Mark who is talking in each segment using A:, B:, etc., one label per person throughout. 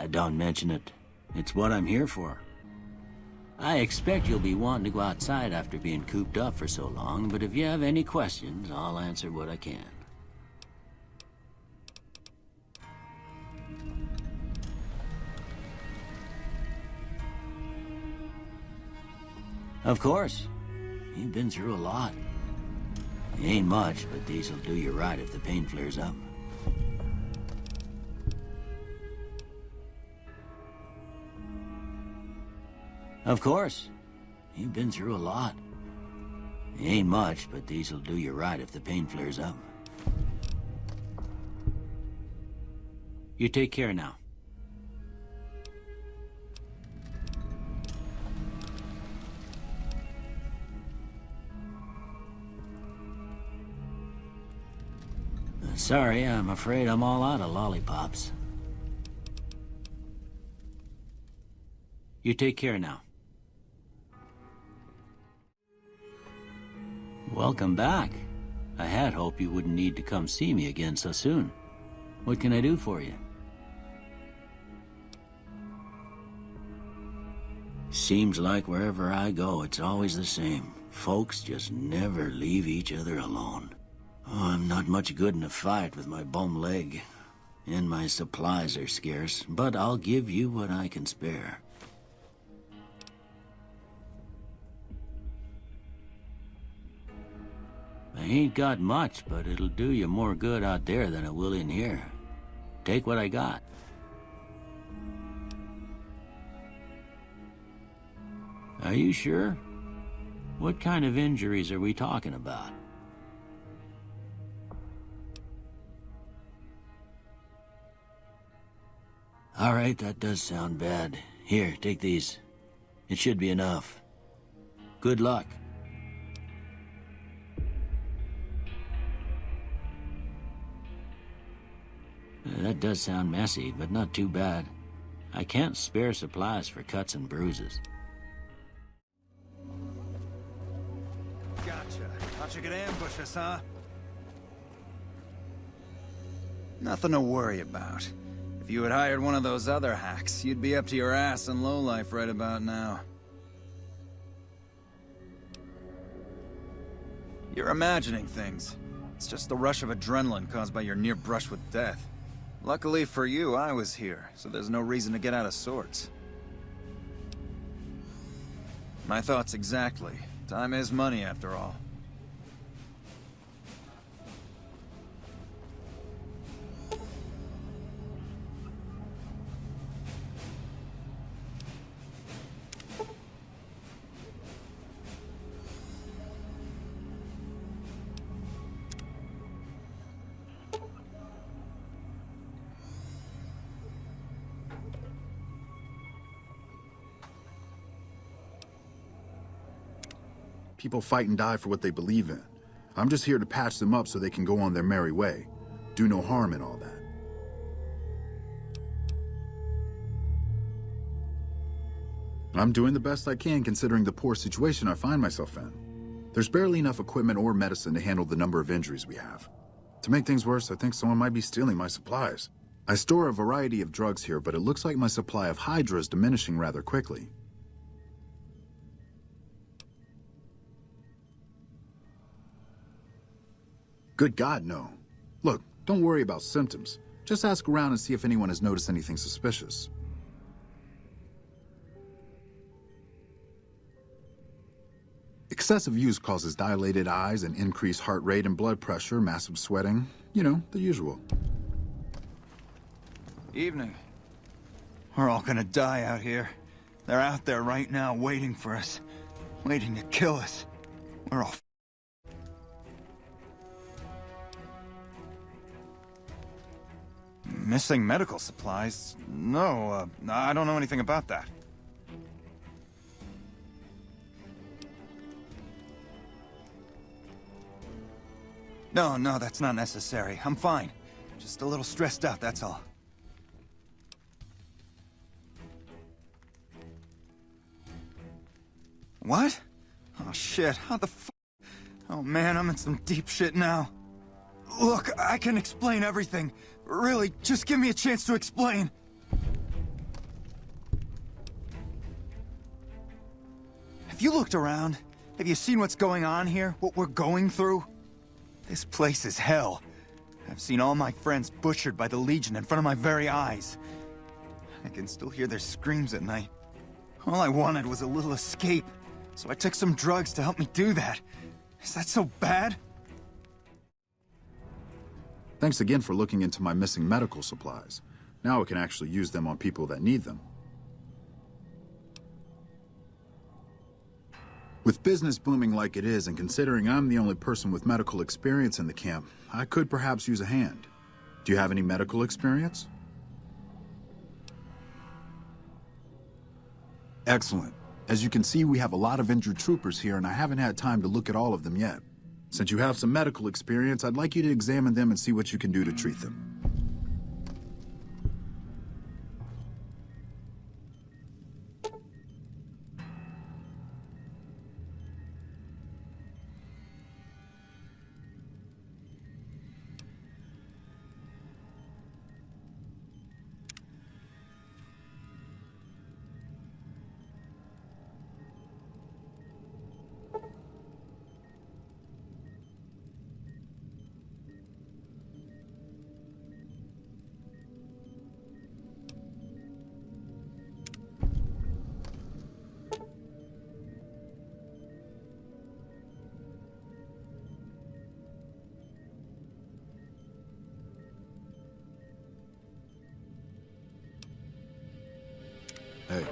A: Don't mention it. It's what I'm here for. I expect you'll be wanting to go outside after being cooped up for so long, but if you have any questions, I'll answer what I can. Of course. You've been through a lot. Ain't much, but these'll do you right if the pain flares up. Of course. You've been through a lot. Ain't much, but these'll do you right if the pain flares up. You take care now. Sorry, I'm afraid I'm all out of lollipops. You take care now. Welcome back. I had hoped you wouldn't need to come see me again so soon. What can I do for you? Seems like wherever I go, it's always the same. Folks just never leave each other alone. Oh, I'm not much good in a fight with my bum leg. And my supplies are scarce, but I'll give you what I can spare. I ain't got much, but it'll do you more good out there than it will in here. Take what I got. Are you sure? What kind of injuries are we talking about? All right, that does sound bad. Here, take these. It should be enough. Good luck. That does sound messy, but not too bad. I can't spare supplies for cuts and bruises.
B: Gotcha. Thought you could ambush us, huh? Nothing to worry about. If you had hired one of those other hacks, you'd be up to your ass in lowlife right about now. You're imagining things. It's just the rush of adrenaline caused by your near brush with death. Luckily for you, I was here, so there's no reason to get out of sorts. My thoughts exactly. Time is money, after all.
C: People fight and die for what they believe in. I'm just here to patch them up so they can go on their merry way. Do no harm in all that. I'm doing the best I can considering the poor situation I find myself in. There's barely enough equipment or medicine to handle the number of injuries we have. To make things worse, I think someone might be stealing my supplies. I store a variety of drugs here, but it looks like my supply of Hydra is diminishing rather quickly. Good God, no. Look, don't worry about symptoms. Just ask around and see if anyone has noticed anything suspicious. Excessive use causes dilated eyes and increased heart rate and blood pressure, massive sweating. You know, the usual.
B: Evening. We're all gonna die out here. They're out there right now waiting for us. Waiting to kill us. We're all missing medical supplies? No, I don't know anything about that. No, that's not necessary. I'm fine. Just a little stressed out, that's all. What? Oh shit, how the f— Oh man, I'm in some deep shit now. Look, I can explain everything. Really, just give me a chance to explain. Have you looked around? Have you seen what's going on here? What we're going through? This place is hell. I've seen all my friends butchered by the Legion in front of my very eyes. I can still hear their screams at night. All I wanted was a little escape, so I took some drugs to help me do that. Is that so bad?
C: Thanks again for looking into my missing medical supplies. Now I can actually use them on people that need them. With business booming like it is, and considering I'm the only person with medical experience in the camp, I could perhaps use a hand. Do you have any medical experience? Excellent. As you can see, we have a lot of injured troopers here, and I haven't had time to look at all of them yet. Since you have some medical experience, I'd like you to examine them and see what you can do to treat them. Hey.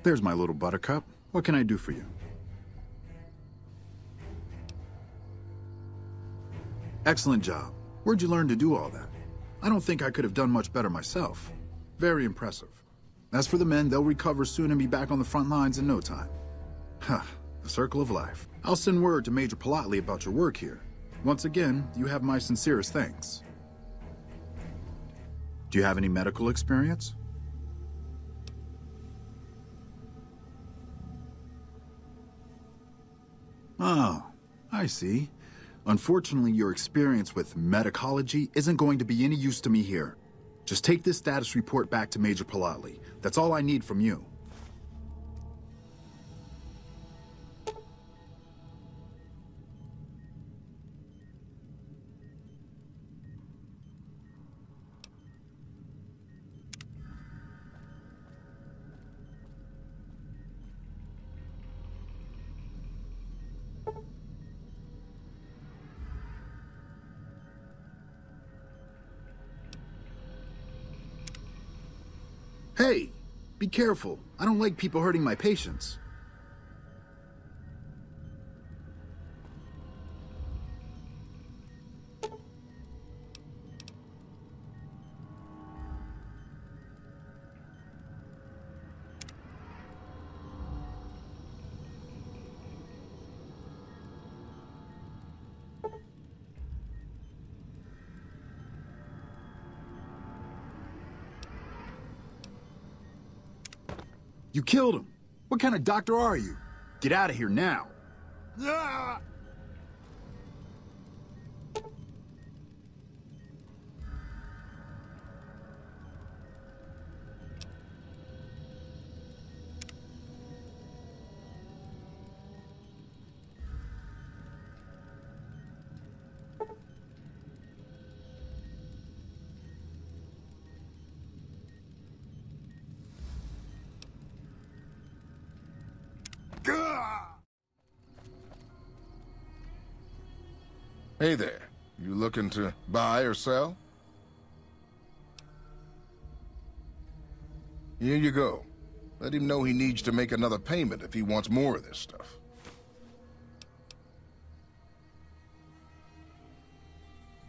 C: There's my little buttercup. What can I do for you? Excellent job. Where'd you learn to do all that? I don't think I could have done much better myself. Very impressive. As for the men, they'll recover soon and be back on the front lines in no time. Huh, the circle of life. I'll send word to Major Politely about your work here. Once again, you have my sincerest thanks. Do you have any medical experience? Oh, I see. Unfortunately, your experience with medicology isn't going to be any use to me here. Just take this status report back to Major Politely. That's all I need from you. Hey, be careful. I don't like people hurting my patients. You killed him. What kind of doctor are you? Get out of here now. Ah!
D: Hey there. You looking to buy or sell? Here you go. Let him know he needs to make another payment if he wants more of this stuff.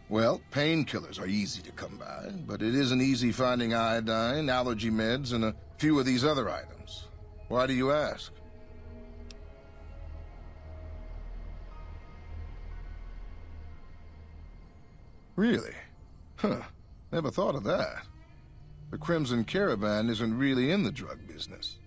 D: Well, painkillers are easy to come by, but it isn't easy finding iodine, allergy meds, and a few of these other items. Why do you ask? Really? Huh. Never thought of that. The Crimson Caravan isn't really in the drug business.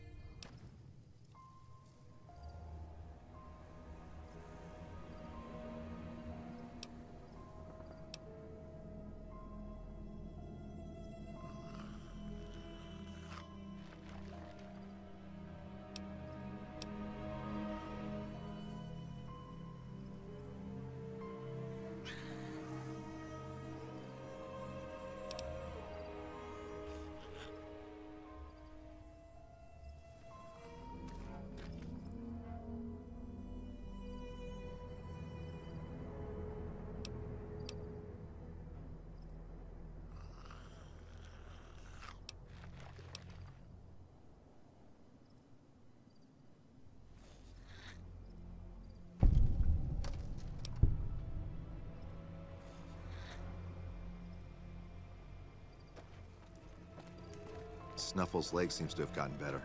E: Snuffle's leg seems to have gotten better.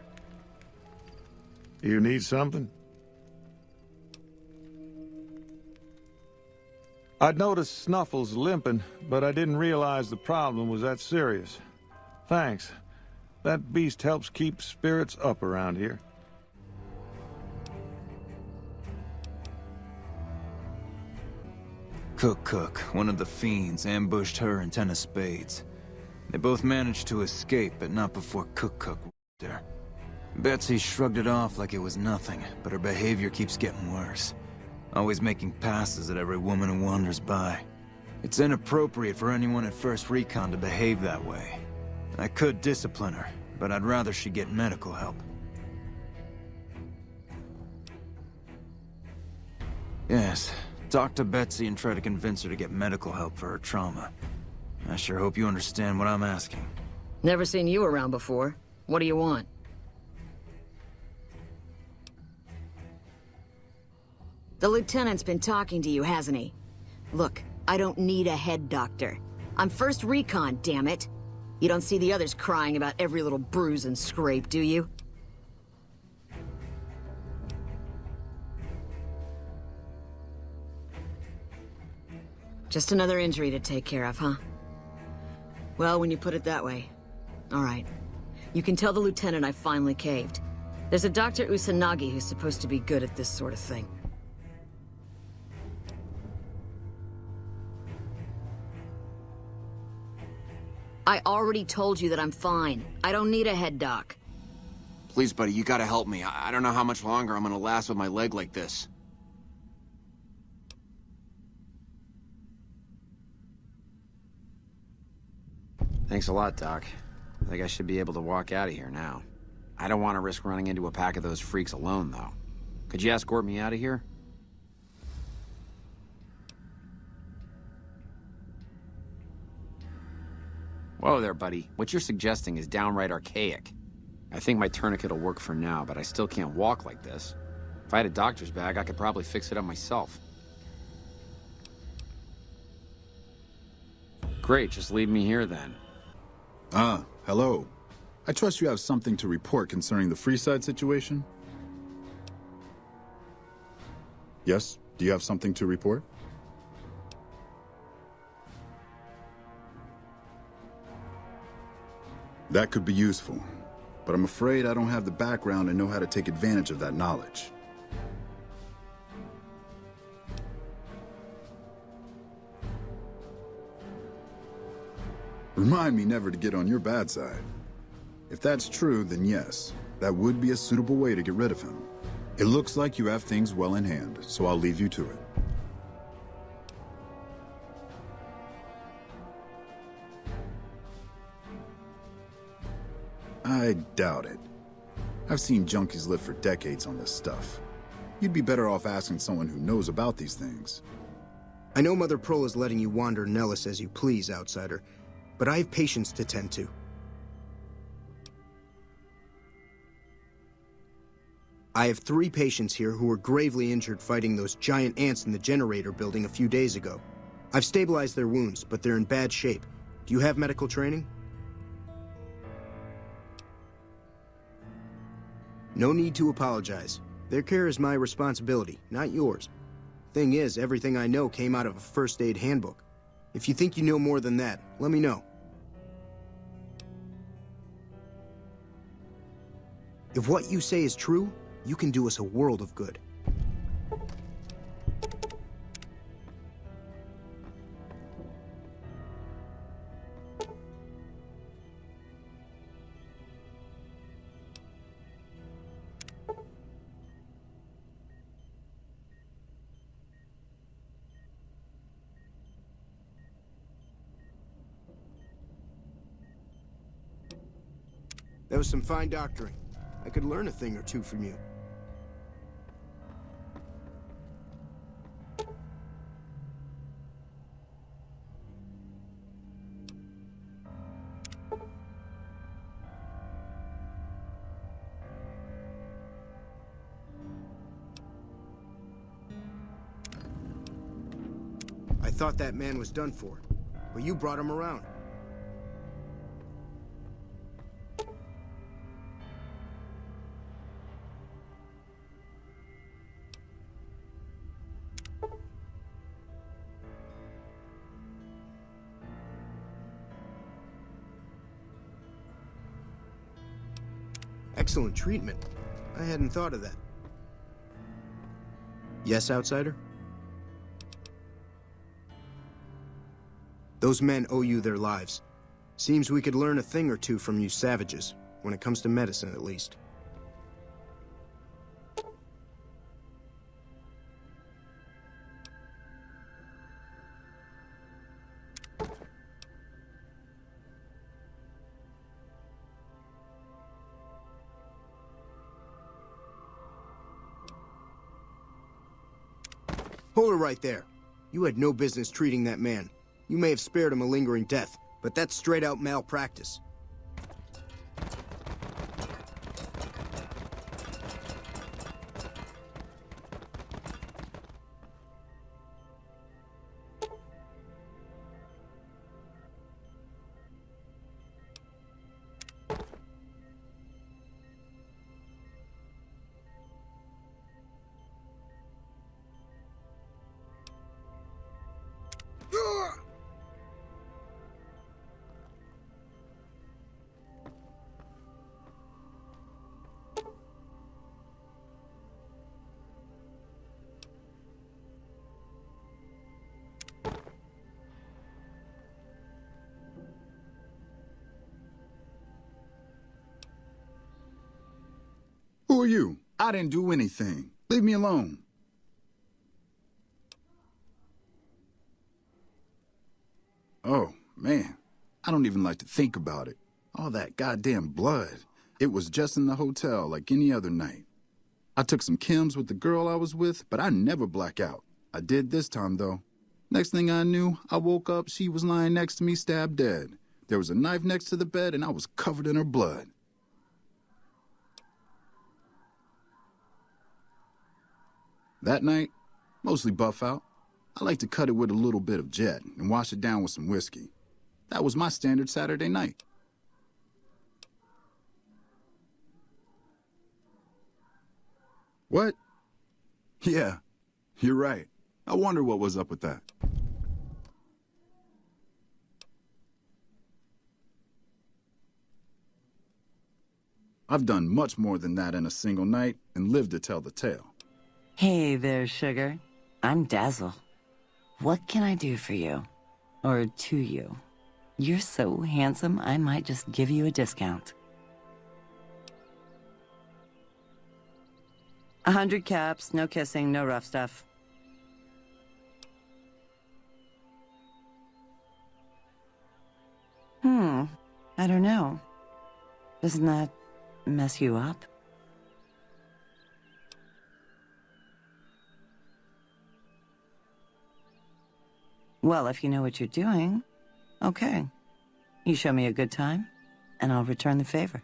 F: You need something? I'd noticed Snuffle's limping, but I didn't realize the problem was that serious. Thanks. That beast helps keep spirits up around here.
B: Cook, one of the fiends, ambushed her and 10 of spades. They both managed to escape, but not before Cook was there. Betsy shrugged it off like it was nothing, but her behavior keeps getting worse. Always making passes at every woman who wanders by. It's inappropriate for anyone at First Recon to behave that way. I could discipline her, but I'd rather she get medical help. Yes, talk to Betsy and try to convince her to get medical help for her trauma. I sure hope you understand what I'm asking.
G: Never seen you around before. What do you want? The lieutenant's been talking to you, hasn't he? Look, I don't need a head doctor. I'm First Recon, damn it. You don't see the others crying about every little bruise and scrape, do you? Just another injury to take care of, huh? Well, when you put it that way. All right. You can tell the lieutenant I finally caved. There's a Dr. Usanagi who's supposed to be good at this sort of thing. I already told you that I'm fine. I don't need a head doc.
H: Please, buddy, you gotta help me. I don't know how much longer I'm gonna last with my leg like this. Thanks a lot, Doc. I think I should be able to walk out of here now. I don't want to risk running into a pack of those freaks alone, though. Could you escort me out of here? Whoa there, buddy. What you're suggesting is downright archaic. I think my tourniquet will work for now, but I still can't walk like this. If I had a doctor's bag, I could probably fix it up myself. Great, just leave me here then.
C: Ah, hello. I trust you have something to report concerning the Freeside situation? Yes? Do you have something to report? That could be useful, but I'm afraid I don't have the background and know how to take advantage of that knowledge. Remind me never to get on your bad side. If that's true, then yes, that would be a suitable way to get rid of him. It looks like you have things well in hand, so I'll leave you to it. I doubt it. I've seen junkies live for decades on this stuff. You'd be better off asking someone who knows about these things.
I: I know Mother Pearl is letting you wander Nellis as you please, outsider, but I have patients to tend to. I have 3 patients here who were gravely injured fighting those giant ants in the generator building a few days ago. I've stabilized their wounds, but they're in bad shape. Do you have medical training? No need to apologize. Their care is my responsibility, not yours. Thing is, everything I know came out of a first aid handbook. If you think you know more than that, let me know. If what you say is true, you can do us a world of good. That was some fine doctoring. I could learn a thing or two from you. I thought that man was done for, but you brought him around. Excellent treatment. I hadn't thought of that. Yes, outsider? Those men owe you their lives. Seems we could learn a thing or two from you savages, when it comes to medicine at least. Hold her right there. You had no business treating that man. You may have spared him a lingering death, but that's straight out malpractice.
C: Who are you? I didn't do anything. Leave me alone. Oh, man. I don't even like to think about it. All that goddamn blood. It was just in the hotel like any other night. I took some chems with the girl I was with, but I never black out. I did this time, though. Next thing I knew, I woke up, she was lying next to me, stabbed dead. There was a knife next to the bed, and I was covered in her blood. That night, mostly buff out. I like to cut it with a little bit of Jet and wash it down with some whiskey. That was my standard Saturday night. What? Yeah, you're right. I wonder what was up with that. I've done much more than that in a single night and lived to tell the tale.
J: Hey there, sugar. I'm Dazzle. What can I do for you? Or to you? You're so handsome, I might just give you a discount. 100 caps, no kissing, no rough stuff. I don't know. Doesn't that mess you up? Well, if you know what you're doing, okay. You show me a good time, and I'll return the favor.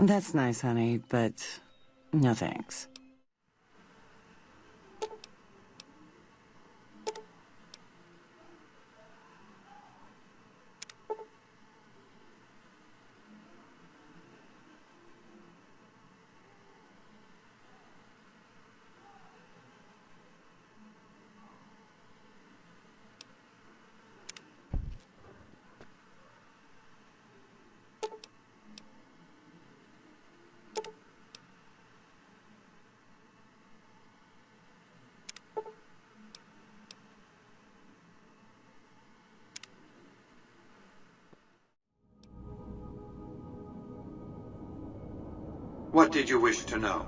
J: That's nice, honey, but no thanks.
K: What did you wish to know?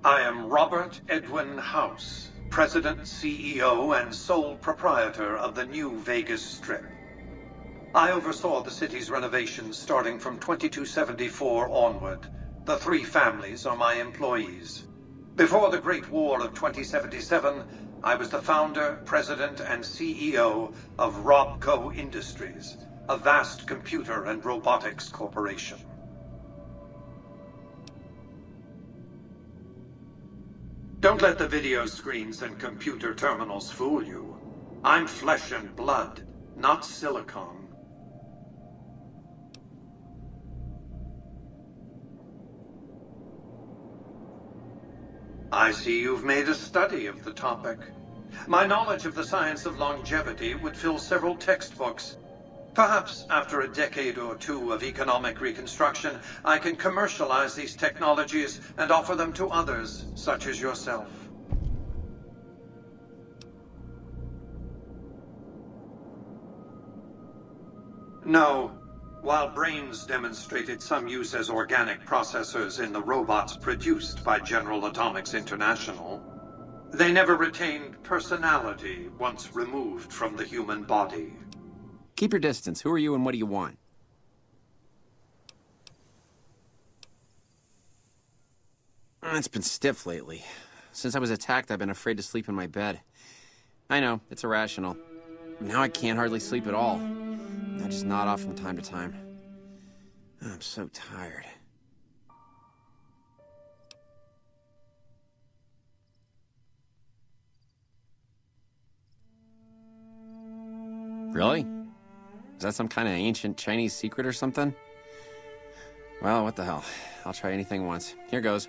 K: I am Robert Edwin House, President, CEO, and sole proprietor of the new Vegas Strip. I oversaw the city's renovations starting from 2274 onward. The 3 families are my employees. Before the Great War of 2077, I was the founder, president, and CEO of Robco Industries, a vast computer and robotics corporation. Don't let the video screens and computer terminals fool you. I'm flesh and blood, not silicone. I see you've made a study of the topic. My knowledge of the science of longevity would fill several textbooks. Perhaps after a decade or 2 of economic reconstruction, I can commercialize these technologies and offer them to others, such as yourself. No. While brains demonstrated some use as organic processors in the robots produced by General Atomics International, they never retained personality once removed from the human body.
H: Keep your distance. Who are you and what do you want? It's been stiff lately. Since I was attacked, I've been afraid to sleep in my bed. I know, it's irrational. Now I can't hardly sleep at all. I just nod off from time to time. I'm so tired. Really? Is that some kind of ancient Chinese secret or something? Well, what the hell. I'll try anything once. Here goes.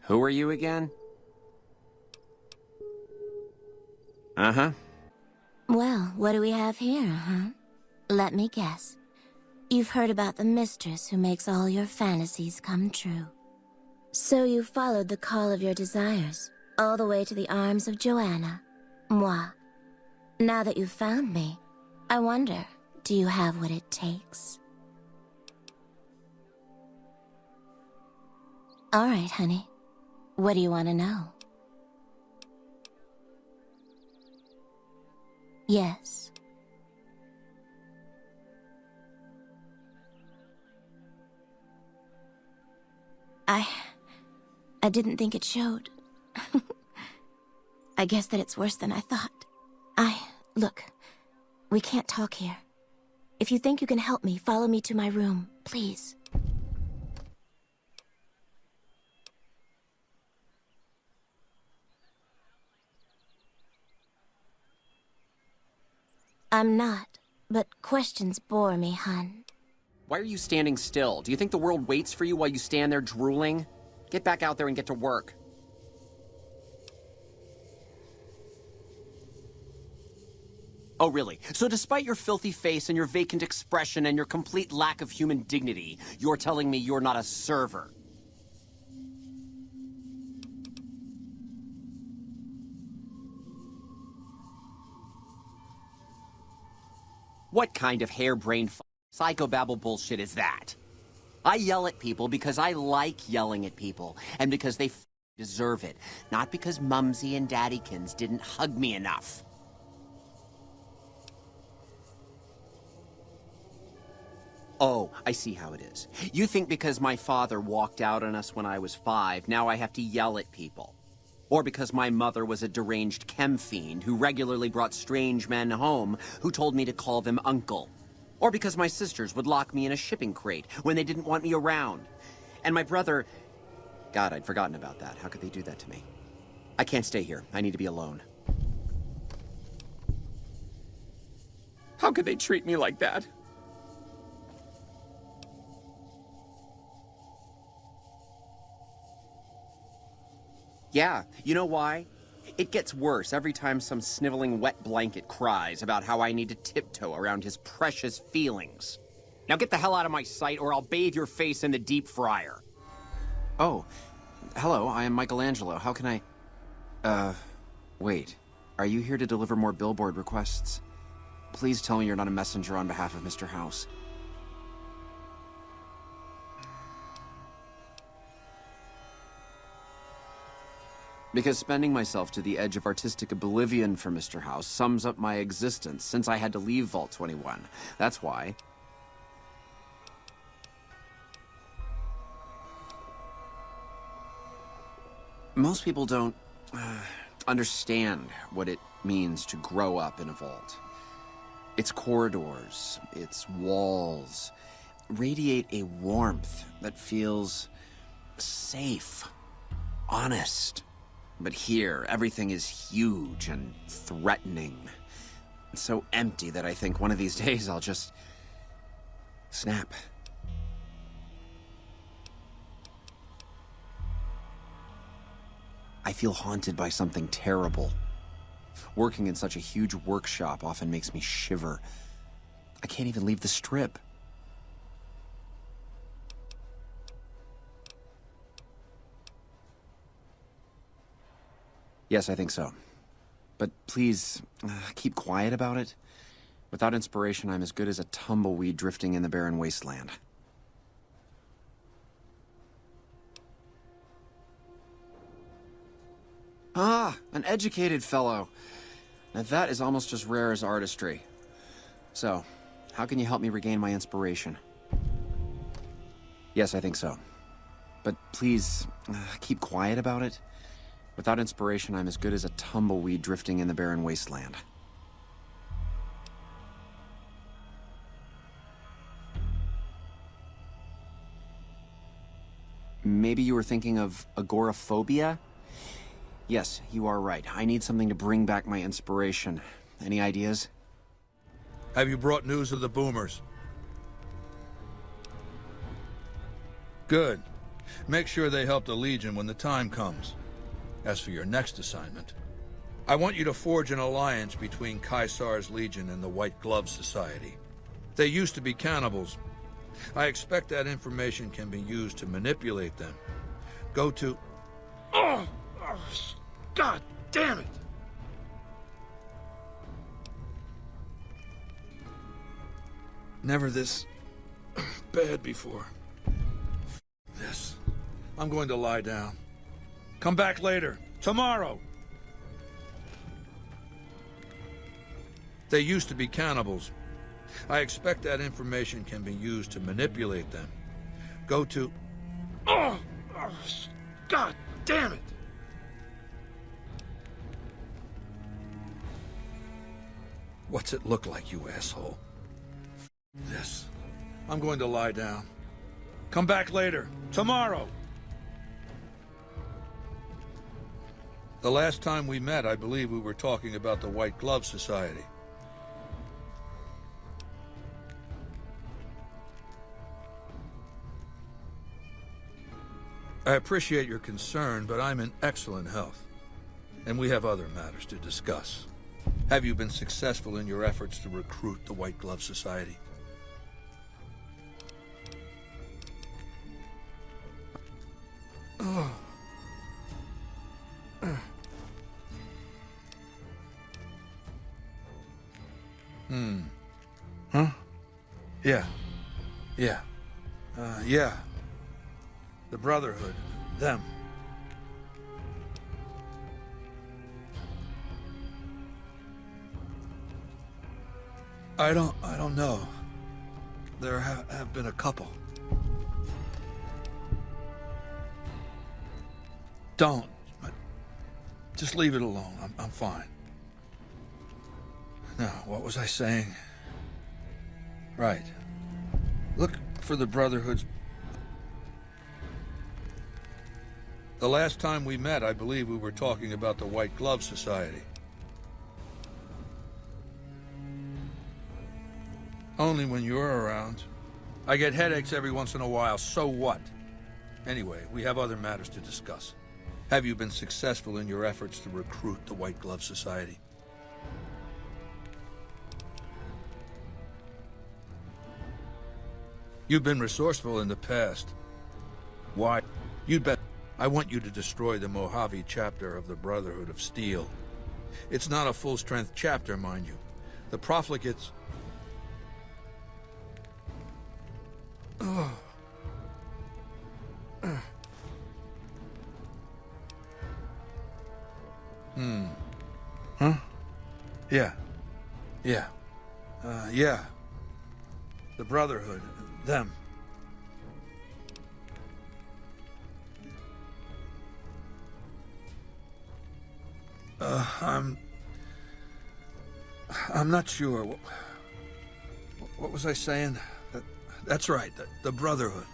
H: Who are you again? Uh-huh.
L: Well, what do we have here, huh? Let me guess. You've heard about the mistress who makes all your fantasies come true. So you followed the call of your desires, all the way to the arms of Joanna, moi. Now that you've found me, I wonder, do you have what it takes? All right, honey. What do you want to know? Yes. I didn't think it showed. I guess that it's worse than I thought. Look, we can't talk here. If you think you can help me, follow me to my room, please. I'm not, but questions bore me, hun.
H: Why are you standing still? Do you think the world waits for you while you stand there drooling? Get back out there and get to work. Oh, really? So despite your filthy face and your vacant expression and your complete lack of human dignity, you're telling me you're not a server? What kind of harebrained psychobabble bullshit is that? I yell at people because I like yelling at people, and because they deserve it, not because Mumsy and Daddykins didn't hug me enough. Oh, I see how it is. You think because my father walked out on us when I was 5, now I have to yell at people. Or because my mother was a deranged chem fiend who regularly brought strange men home who told me to call them uncle. Or because my sisters would lock me in a shipping crate when they didn't want me around. And my brother... God, I'd forgotten about that. How could they do that to me? I can't stay here. I need to be alone. How could they treat me like that? Yeah, you know why? It gets worse every time some sniveling wet blanket cries about how I need to tiptoe around his precious feelings. Now get the hell out of my sight or I'll bathe your face in the deep fryer. Oh, hello, I am Michelangelo. How can I... wait. Are you here to deliver more billboard requests? Please tell me you're not a messenger on behalf of Mr. House. Because spending myself to the edge of artistic oblivion for Mr. House sums up my existence since I had to leave Vault 21. That's why. Most people don't understand what it means to grow up in a vault. Its corridors, its walls, radiate a warmth that feels safe, honest. But here, everything is huge and threatening. It's so empty that I think one of these days I'll just snap. I feel haunted by something terrible. Working in such a huge workshop often makes me shiver. I can't even leave the strip. Yes, I think so. But please, keep quiet about it. Without inspiration, I'm as good as a tumbleweed drifting in the barren wasteland. Ah, an educated fellow. Now that is almost as rare as artistry. So, how can you help me regain my inspiration? Yes, I think so. But please, keep quiet about it. Without inspiration, I'm as good as a tumbleweed drifting in the barren wasteland. Maybe you were thinking of agoraphobia? Yes, you are right. I need something to bring back my inspiration. Any ideas?
M: Have you brought news of the boomers? Good. Make sure they help the Legion when the time comes. As for your next assignment, I want you to forge an alliance between Caesar's Legion and the White Glove Society. They used to be cannibals. I expect that information can be used to manipulate them. Go to... Oh, God damn it! Never this bad before. This. I'm going to lie down. Come back later. Tomorrow. They used to be cannibals. I expect that information can be used to manipulate them. Go to... Oh, God damn it! What's it look like, you asshole? This. I'm going to lie down. Come back later. Tomorrow. The last time we met, I believe we were talking about the White Glove Society. I appreciate your concern, but I'm in excellent health, and we have other matters to discuss. Have you been successful in your efforts to recruit the White Glove Society? Oh. Huh? Yeah. Yeah. Yeah. The Brotherhood. Them. I don't know. there have been a couple. Don't. Just leave it alone. I'm fine. Now, what was I saying? Right. Look for the Brotherhood's... The last time we met, I believe we were talking about the White Glove Society. Only when you're around. I get headaches every once in a while, so what? Anyway, we have other matters to discuss. Have you been successful in your efforts to recruit the White Glove Society? You've been resourceful in the past. Why? You'd bet. I want you to destroy the Mojave chapter of the Brotherhood of Steel. It's not a full-strength chapter, mind you. The profligates... Huh? Yeah. Yeah. The Brotherhood. Them. I'm not sure. What was I saying? That's right, the Brotherhood.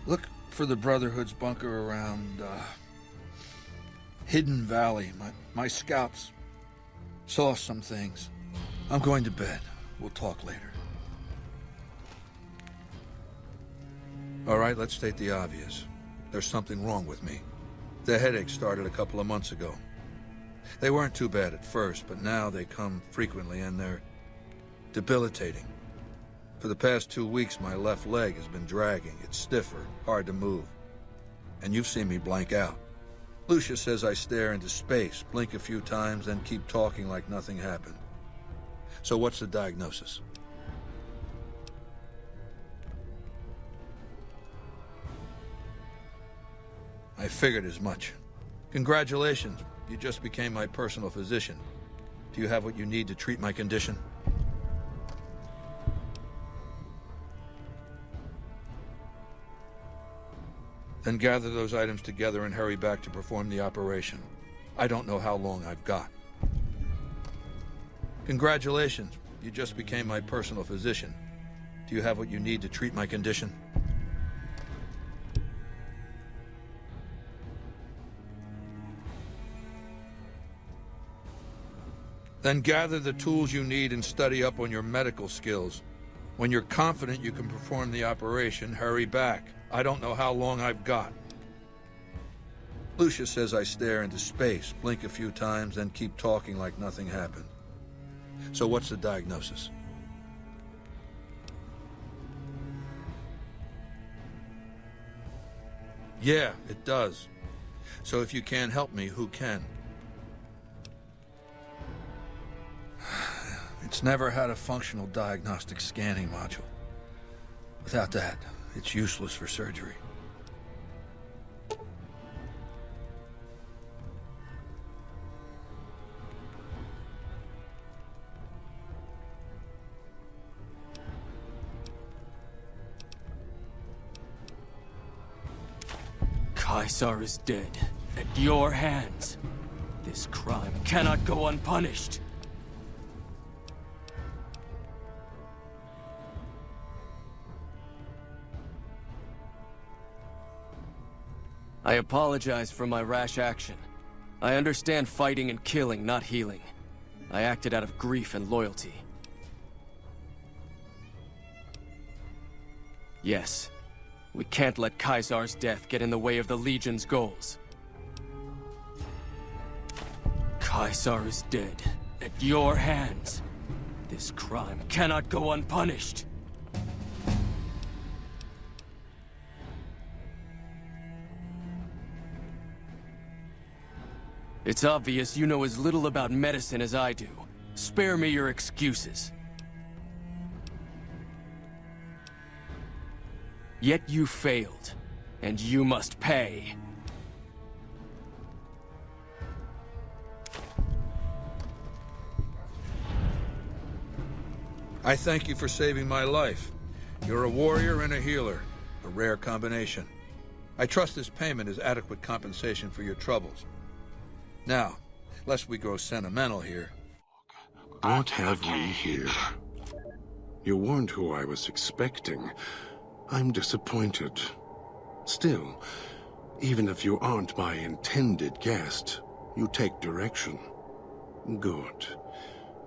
M: Look for the Brotherhood's bunker around, Hidden Valley. My scouts saw some things. I'm going to bed. We'll talk later. All right, let's state the obvious. There's something wrong with me. The headaches started a couple of months ago. They weren't too bad at first, but now they come frequently and they're debilitating. For the past 2 weeks, my left leg has been dragging. It's stiffer, hard to move. And you've seen me blank out. Lucia says I stare into space, blink a few times, then keep talking like nothing happened. So what's the diagnosis? I figured as much. Congratulations. You just became my personal physician. Do you have what you need to treat my condition? Then gather those items together and hurry back to perform the operation. I don't know how long I've got. Congratulations. You just became my personal physician. Do you have what you need to treat my condition? Then gather the tools you need and study up on your medical skills. When you're confident you can perform the operation, hurry back. I don't know how long I've got. Lucia says I stare into space, blink a few times, then keep talking like nothing happened. So what's the diagnosis? Yeah, it does. So if you can't help me, who can? It's never had a functional diagnostic scanning module. Without that, it's useless for surgery.
N: Caesar is dead at your hands. This crime cannot go unpunished. I apologize for my rash action. I understand fighting and killing, not healing. I acted out of grief and loyalty. Yes, we can't let Caesar's death get in the way of the Legion's goals. Caesar is dead at your hands. This crime cannot go unpunished. It's obvious you know as little about medicine as I do. Spare me your excuses. Yet you failed, and you must pay.
M: I thank you for saving my life. You're a warrior and a healer, a rare combination. I trust this payment is adequate compensation for your troubles. Now, lest we grow sentimental here.
O: What have we here? You weren't who I was expecting. I'm disappointed. Still, even if you aren't my intended guest, you take direction. Good.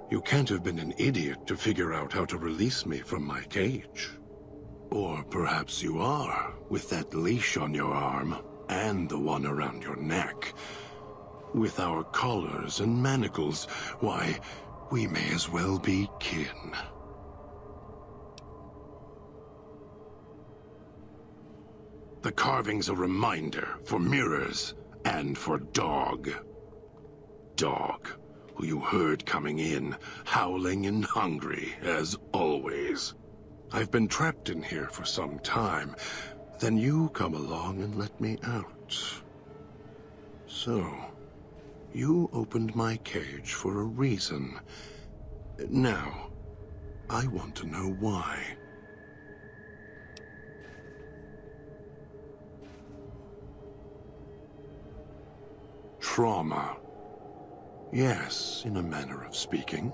O: You can't have been an idiot to figure out how to release me from my cage. Or perhaps you are, with that leash on your arm, and the one around your neck. With our collars and manacles, why, we may as well be kin. The carving's a reminder for mirrors and for Dog. Dog, who you heard coming in, howling and hungry, as always. I've been trapped in here for some time. Then you come along and let me out. So, you opened my cage for a reason. Now, I want to know why. Trauma. Yes, in a manner of speaking.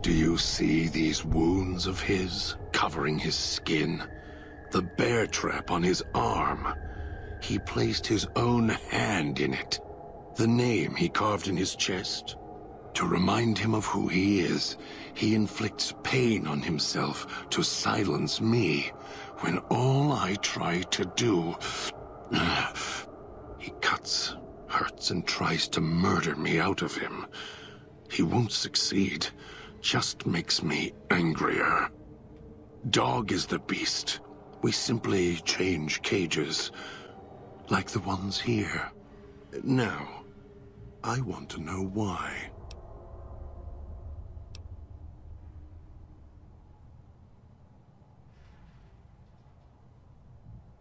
O: Do you see these wounds of his, covering his skin? The bear trap on his arm. He placed his own hand in it. The name he carved in his chest. To remind him of who he is, he inflicts pain on himself to silence me, when all I try to do... He cuts, hurts, and tries to murder me out of him. He won't succeed. Just makes me angrier. Dog is the beast. We simply change cages, like the ones here. Now, I want to know why.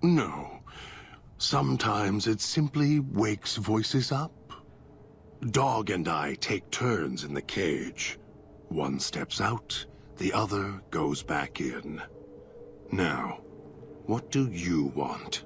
O: No. Sometimes it simply wakes voices up. Dog and I take turns in the cage. One steps out, the other goes back in. Now, what do you want?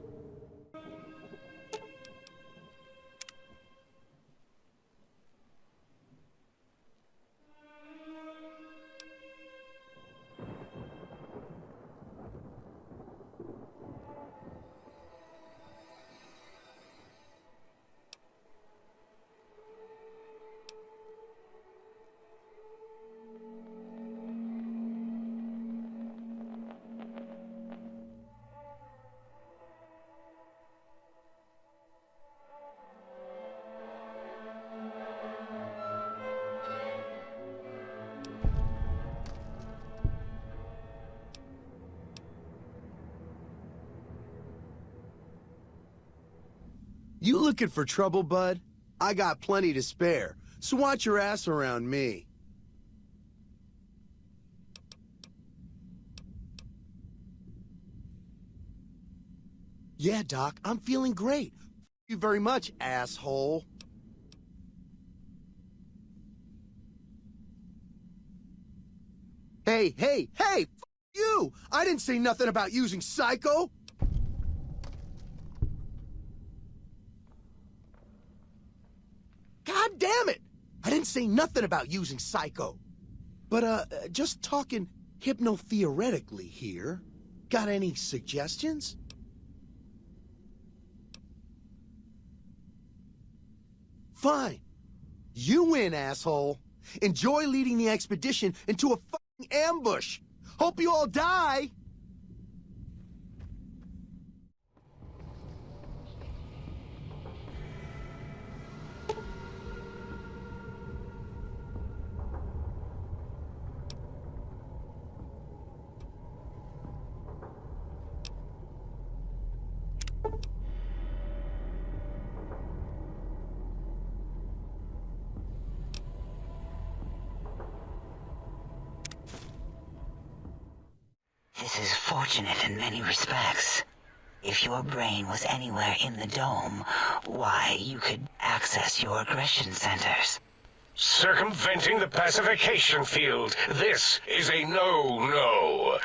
I: You looking for trouble, bud? I got plenty to spare, so watch your ass around me. Yeah, Doc, I'm feeling great. Thank you very much, asshole. Hey, hey, hey! F you! I didn't say nothing about using Psycho! God damn it! I didn't say nothing about using Psycho. But, just talking hypno-theoretically here. Got any suggestions? Fine. You win, asshole. Enjoy leading the expedition into a fucking ambush. Hope you all die!
P: This is fortunate in many respects. If your brain was anywhere in the dome, why, you could access your aggression centers.
Q: Circumventing the pacification field. This is a no-no.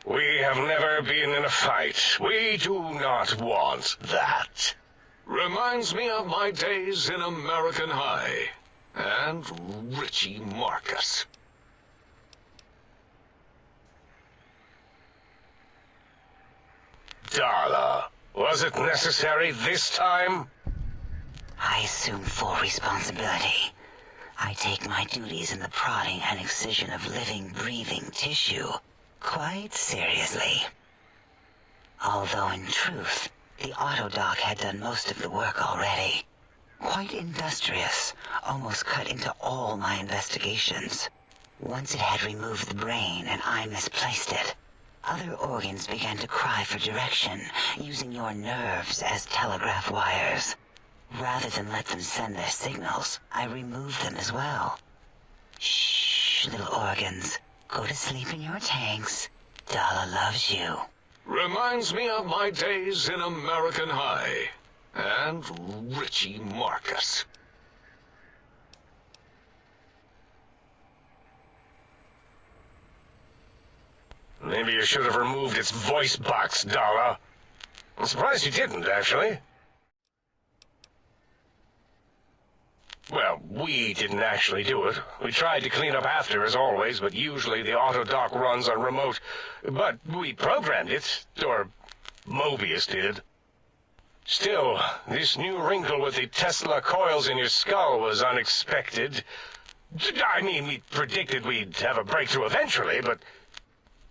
Q: We have never been in a fight. We do not want that. Reminds me of my days in American High. And Richie Marcus. Darla, was it necessary this time?
P: I assume full responsibility. I take my duties in the prodding and excision of living, breathing tissue quite seriously. Although in truth, the autodoc had done most of the work already. Quite industrious, almost cut into all my investigations. Once it had removed the brain and I misplaced it, other organs began to cry for direction, using your nerves as telegraph wires. Rather than let them send their signals, I removed them as well. Shh, little organs. Go to sleep in your tanks. Dala loves you.
Q: Reminds me of my days in American High. And Richie Marcus. Maybe you should have removed its voice box, Dala. I'm surprised you didn't, actually. Well, we didn't actually do it. We tried to clean up after, as always, but usually the autodoc runs on remote. But we programmed it, or Mobius did. Still, this new wrinkle with the Tesla coils in your skull was unexpected. I mean, we predicted we'd have a breakthrough eventually, but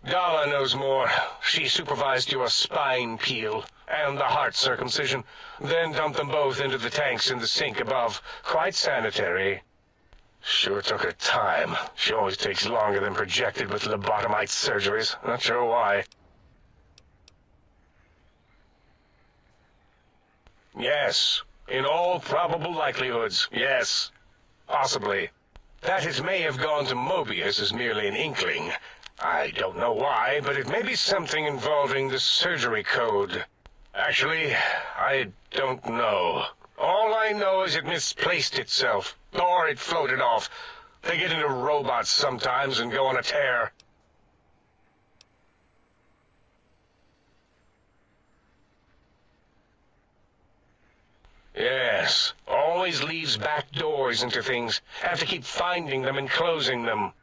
Q: Dala knows more. She supervised your spine peel and the heart circumcision, then dumped them both into the tanks in the sink above. Quite sanitary. Sure took her time. She always takes longer than projected with lobotomite surgeries. Not sure why. Yes. In all probable likelihoods, yes. Possibly. That it may have gone to Mobius is merely an inkling. I don't know why, but it may be something involving the surgery code. Actually, I don't know. All I know is it misplaced itself, or it floated off. They get into robots sometimes and go on a tear. Yes, always leaves back doors into things. Have to keep finding them and closing them.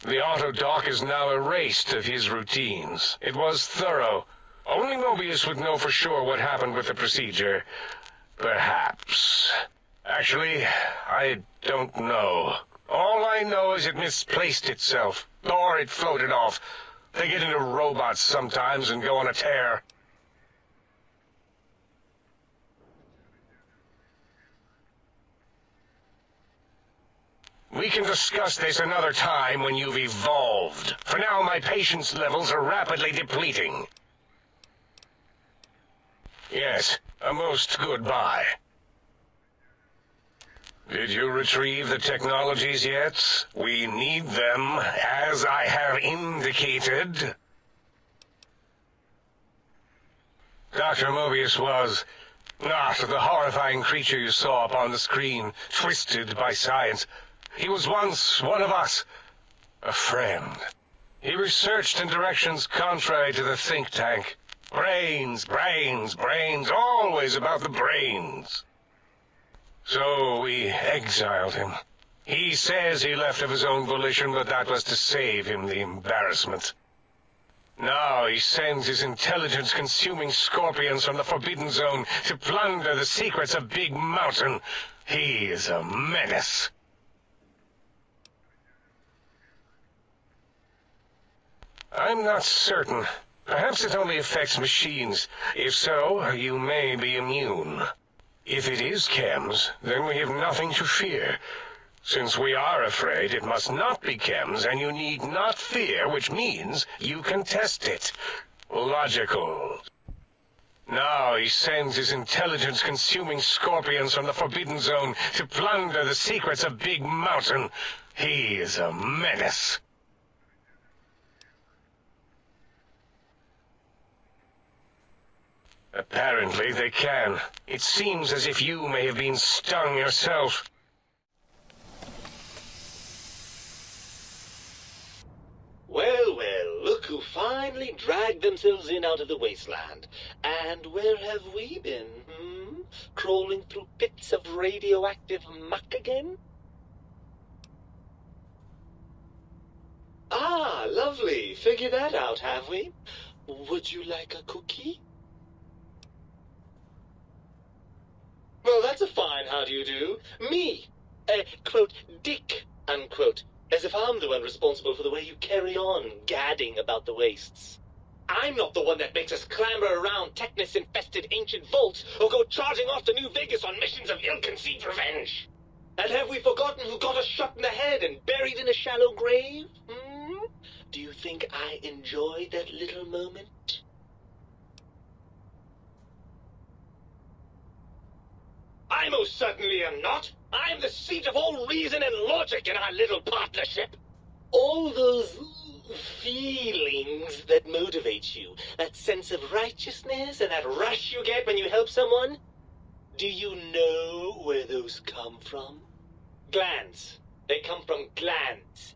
Q: The autodoc is now erased of his routines. It was thorough. Only Mobius would know for sure what happened with the procedure. Perhaps. Actually, I don't know. All I know is it misplaced itself, or it floated off. They get into robots sometimes and go on a tear. We can discuss this another time when you've evolved. For now, my patience levels are rapidly depleting. Yes, a most goodbye. Did you retrieve the technologies yet? We need them, as I have indicated. Dr. Mobius was not the horrifying creature you saw upon the screen, twisted by science. He was once one of us, a friend. He researched in directions contrary to the think tank. Brains, brains, brains, always about the brains. So we exiled him. He says he left of his own volition, but that was to save him the embarrassment. Now he sends his intelligence-consuming scorpions from the Forbidden Zone to plunder the secrets of Big Mountain. He is a menace. I'm not certain. Perhaps it only affects machines. If so, you may be immune. If it is chems, then we have nothing to fear. Since we are afraid, it must not be chems, and you need not fear, which means you can test it. Logical. Now he sends his intelligence-consuming scorpions from the Forbidden Zone to plunder the secrets of Big Mountain. He is a menace. Apparently they can. It seems as if you may have been stung yourself.
R: Well, well, look who finally dragged themselves in out of the wasteland. And where have we been, Crawling through pits of radioactive muck again? Ah, lovely. Figured that out, have we? Would you like a cookie? Well, that's a fine how do you do. Me, quote, Dick, unquote, as if I'm the one responsible for the way you carry on gadding about the wastes. I'm not the one that makes us clamber around Technus-infested ancient vaults or go charging off to New Vegas on missions of ill-conceived revenge. And have we forgotten who got us shot in the head and buried in a shallow grave? Do you think I enjoyed that little moment? I most certainly am not. I'm the seat of all reason and logic in our little partnership. All those feelings that motivate you, that sense of righteousness and that rush you get when you help someone, do you know where those come from? Glands. They come from glands.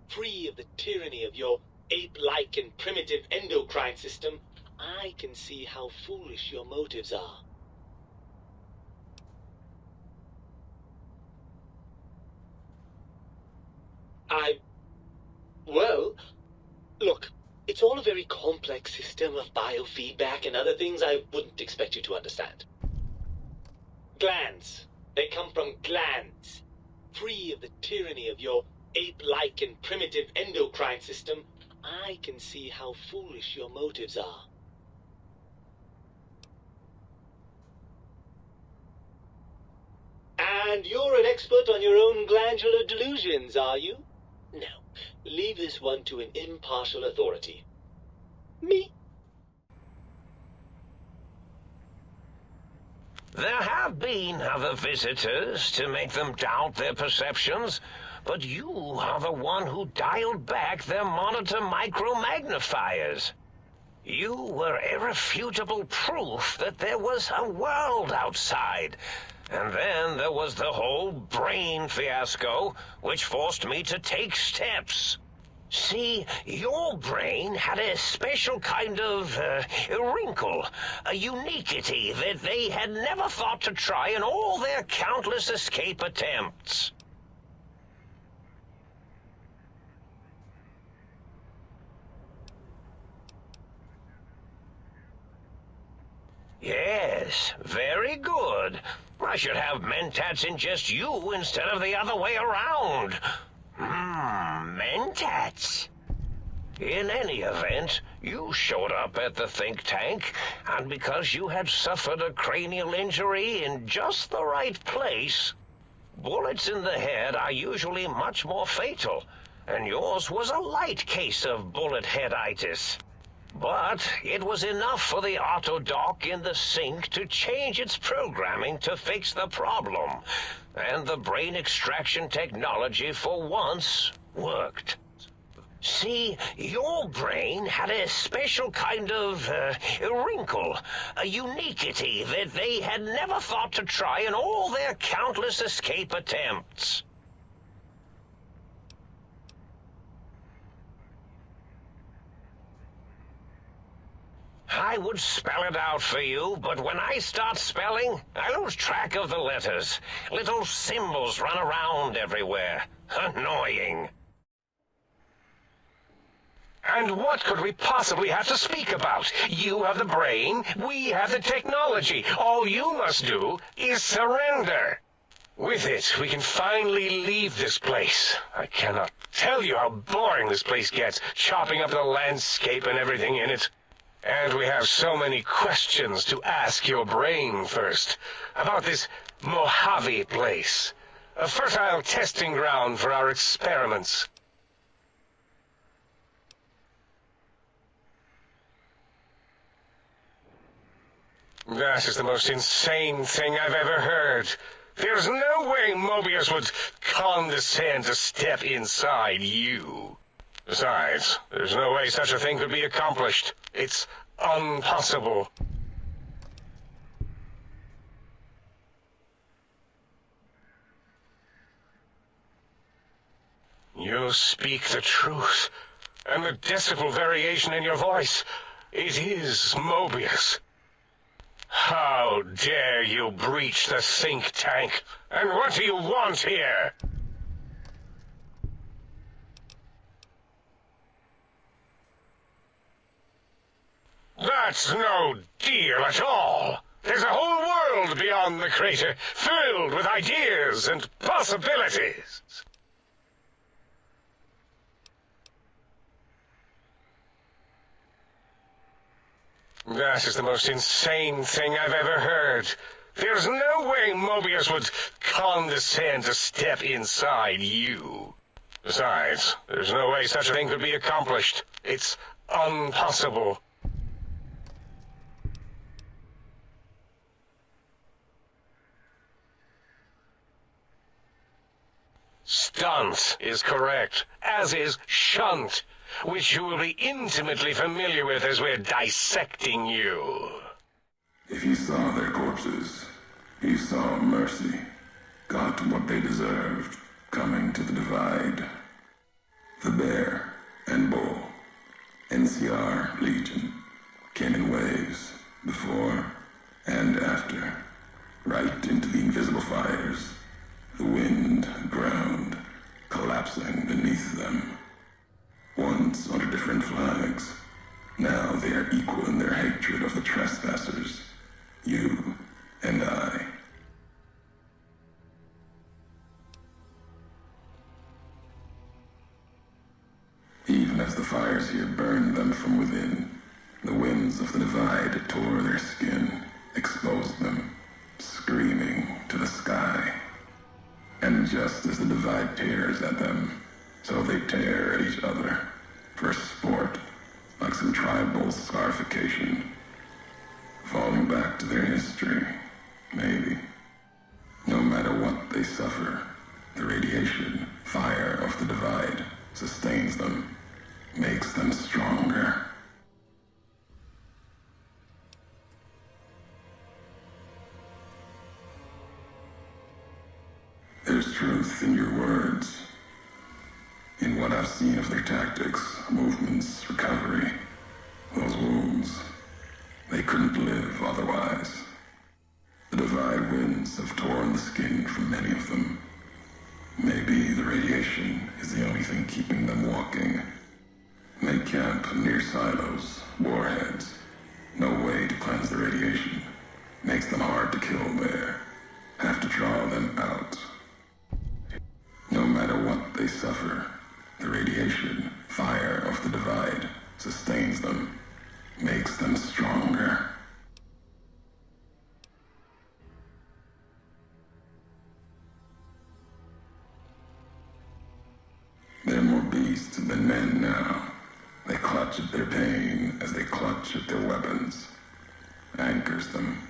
R: Free of the tyranny of your ape-like and primitive endocrine system, I can see how foolish your motives are. Well, look, it's all a very complex system of biofeedback and other things I wouldn't expect you to understand. Glands. They come from glands. Free of the tyranny of your ape-like and primitive endocrine system, I can see how foolish your motives are. And you're an expert on your own glandular delusions, are you? No. Leave this one to an impartial authority. Me.
Q: There have been other visitors to make them doubt their perceptions, but you are the one who dialed back their monitor micromagnifiers. You were irrefutable proof that there was a world outside. And then there was the whole brain fiasco, which forced me to take steps. See, your brain had a special kind of wrinkle, a uniquity that they had never thought to try in all their countless escape attempts. Yes, very good. I should have mentats ingest you instead of the other way around. Mentats. In any event, you showed up at the think tank, and because you had suffered a cranial injury in just the right place, bullets in the head are usually much more fatal, and yours was a light case of bullet headitis. But it was enough for the autodoc in the sink to change its programming to fix the problem, and the brain extraction technology for once worked. See, your brain had a special kind of wrinkle, a uniquity that they had never thought to try in all their countless escape attempts. I would spell it out for you, but when I start spelling, I lose track of the letters. Little symbols run around everywhere. Annoying.
S: And what could we possibly have to speak about? You have the brain, we have the technology. All you must do is surrender. With it, we can finally leave this place. I cannot tell you how boring this place gets, chopping up the landscape and everything in it. And we have so many questions to ask your brain first. About this Mojave place. A fertile testing ground for our experiments. That is the most insane thing I've ever heard. There's no way Mobius would condescend to step inside you. Besides, there's no way such a thing could be accomplished. It's impossible. You speak the truth.
Q: And the decibel variation in your voice, it is Mobius. How dare you breach the think tank? And what do you want here? That's no deal at all. There's a whole world beyond the crater, filled with ideas and possibilities. That is the most insane thing I've ever heard. There's no way Mobius would condescend to step inside you. Besides, there's no way such a thing could be accomplished. It's impossible. Stunt is correct, as is shunt, which you will be intimately familiar with as we're dissecting you.
T: If you saw their corpses, you saw mercy, got what they deserved, coming to the Divide. The Bear and Bull, NCR, Legion, came in waves, before and after, right into the invisible fires, the wind, ground, collapsing beneath them. Once under different flags, now they are equal in their hatred of the trespassers, you and I. Even as the fires here burned them from within, the winds of the Divide tore their skin, exposed them, screaming to the sky. And just as the Divide tears at them, so they tear at each other, for sport, like some tribal scarification. Falling back to their history, maybe. No matter what they suffer, the radiation, fire of the Divide sustains them, makes them stronger. There's truth in your words, in what I've seen of their tactics, movements, recovery, those wounds. They couldn't live otherwise. The Divide winds have torn the skin from many of them. Maybe the radiation is the only thing keeping them walking. They camp near silos, warheads. No way to cleanse the radiation. Makes them hard to kill there. Have to draw them out. No matter what they suffer, the radiation, fire of the Divide sustains them, makes them stronger. They're more beasts than men now. They clutch at their pain as they clutch at their weapons. Anchors them,